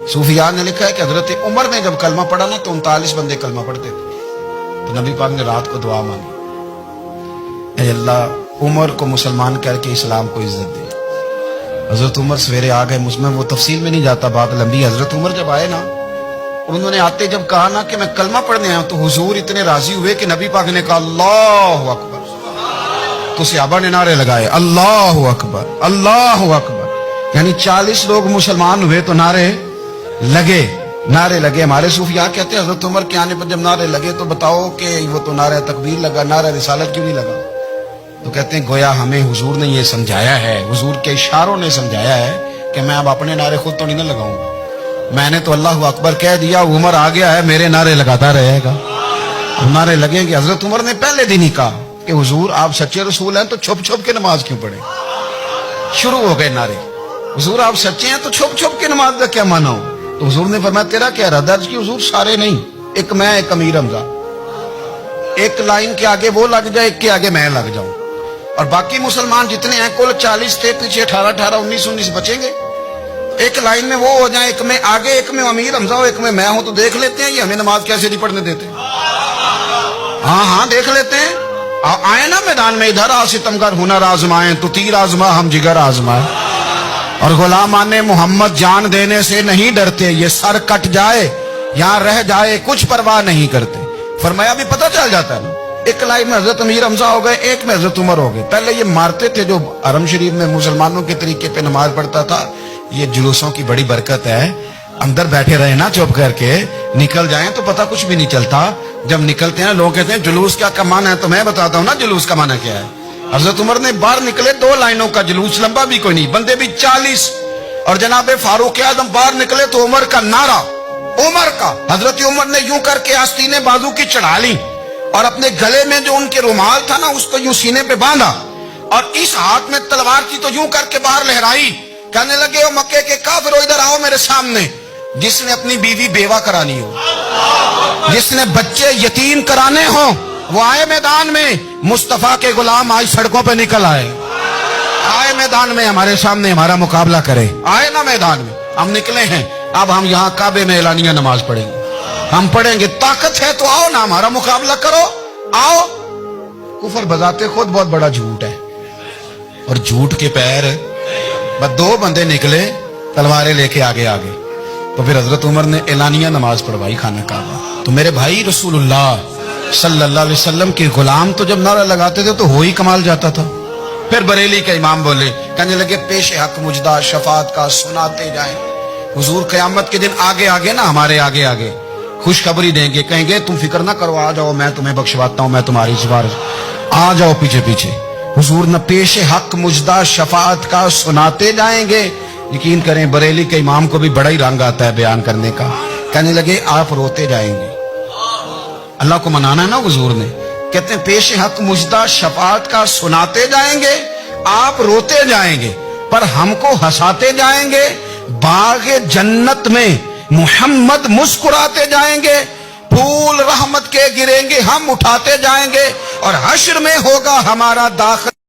सूफिया ने लिखा है कि हजरत उमर ने जब कलमा पढ़ा ना तो 39 बंदे कलमा पढ़ते थे। तो नबी पाक ने रात को दुआ मांगी, ऐ अल्लाह उमर को मुसलमान करके इस्लाम को इज्जत दे। हजरत उमर सवेरे आ गए, मुझमें वो तफसील में नहीं जाता, बात लंबी। हजरत उमर जब आए ना और उन्होंने आते जब कहा ना कि मैं कलमा पढ़ने आया, तो हुजूर इतने राजी हुए कि नबी पाक ने कहा अल्लाहु अकबर। तो सहाबा ने नारे लगाए अल्लाहु अकबर अल्लाहु अकबर, यानी 40 लोग मुसलमान हुए तो नारे लगे। हमारे सूफिया कहते हैं हजरत उमर के आने पर जब नारे लगे तो बताओ कि वो तो नारा तकबीर लगा, नारा रिसालत क्यों नहीं लगा? तो कहते हैं गोया हमें हुजूर ने ये समझाया है, हुजूर के इशारों ने समझाया है कि मैं अब अपने नारे खुद तो नहीं ना लगाऊंगा, मैंने तो अल्लाह अकबर कह दिया, उमर आ गया है, मेरे नारे लगाता रहेगा, नारे लगेंगे। हजरत उमर ने पहले दिन ही कहा कि हुजूर आप सच्चे रसूल हैं तो छुप छुप के नमाज क्यों पढ़े? शुरू हो गए नारे, हुजूर आप सच्चे हैं तो छुप छुप के नमाज का क्या माना हो? तो हुजूर ने फरमाया तेरा क्या इरादा? कि हुजूर सारे नहीं, एक मैं एक अमीर हमजा, एक लाइन के आगे वो लग जाए, एक के आगे मैं लग जाऊं, और बाकी मुसलमान जितने हैं कुल 40 थे, पीछे 18 19 बचेंगे, एक लाइन में वो हो जाए, एक में आगे एक में अमीर हमजा हो, एक में मैं हूं, तो देख लेते हैं ये हमें नमाज कैसे नहीं पढ़ने देते। हाँ देख लेते हैं, आए ना मैदान में, इधर आ सितमगर हुनर आजमाए, तो तीर आजमा हम जिगर आजमाए, और गुलामाने मोहम्मद जान देने से नहीं डरते, ये सर कट जाए यहाँ रह जाए कुछ परवाह नहीं करते। फरमाया भी पता चल जाता है ना, एक लाइन में हजरत अमीर हमजा हो गए, एक में हजरत उमर हो गए। पहले ये मारते थे, जो हरम शरीफ में मुसलमानों के तरीके पे नमाज पढ़ता था, ये जुलूसों की बड़ी बरकत है, अंदर बैठे रहे ना चुप करके, निकल जाएं तो पता कुछ भी नहीं चलता। जब निकलते हैं लोग कहते हैं जुलूस क्या माना है, तो मैं बताता हूँ ना जुलूस का माना क्या है। हजरत उमर ने बाहर निकले, 2 लाइनों का जुलूस, लंबा भी कोई नहीं, बंदे भी 40, और जनाबे फारूक आजम बाहर निकले तो उमर का नारा, उमर का, हजरत उमर ने यूं करके आस्तीने बाजू की चढ़ा ली, और अपने गले में जो उनके रुमाल था ना उसको यूं सीने पे बांधा, और इस हाथ में तलवार थी तो यूं करके बाहर लहराई, कहने लगे ओ मक्के के काफिरों इधर आओ मेरे सामने, जिसने अपनी बीवी बेवा करानी हो, जिसने बच्चे यतीम कराने हो, वो आए मैदान में। मुस्तफा के गुलाम आज सड़कों पे निकल आए मैदान में, हमारे सामने हमारा मुकाबला करे, आए ना मैदान में, हम निकले हैं। अब हम यहाँ काबे में एलानिया नमाज पढ़ेंगे, हम पढ़ेंगे, ताकत है तो आओ ना हमारा मुकाबला करो, आओ। कुफर बजाते खुद बहुत बड़ा झूठ है, और झूठ के पैर, बस 2 बंदे निकले तलवारें लेके आगे तो फिर हजरत उमर ने एलानिया नमाज पढ़वाई खाना काबा। तो मेरे भाई रसूलुल्लाह सल्लल्लाहु अलैहि वसल्लम के गुलाम तो जब नारा लगाते थे तो हो ही कमाल जाता था। फिर बरेली के इमाम बोले, कहने लगे पेश हक मुजदा शफात का सुनाते जाएं। हुजूर क़यामत के दिन आगे ना, हमारे आगे खुशखबरी देंगे, कहेंगे तुम फिक्र ना करो, आ जाओ मैं तुम्हें बख्शवाता हूं, मैं तुम्हारी सिफारिश, आ जाओ पीछे। हुजूर न पेश हक मुजदा शफात का सुनाते जाएंगे। यकीन करें बरेली के इमाम को भी बड़ा ही रंग आता है बयान करने का। कहने लगे आप रोते जाएंगे, अल्लाह को मनाना है ना हुजूर ने, कहते हैं पेश हक मुजदा शफात का सुनाते जाएंगे, आप रोते जाएंगे पर हमको हंसाते जाएंगे। बागे जन्नत में मुहम्मद मुस्कुराते जाएंगे, फूल रहमत के गिरेंगे हम उठाते जाएंगे, और हश्र में होगा हमारा दाखिल।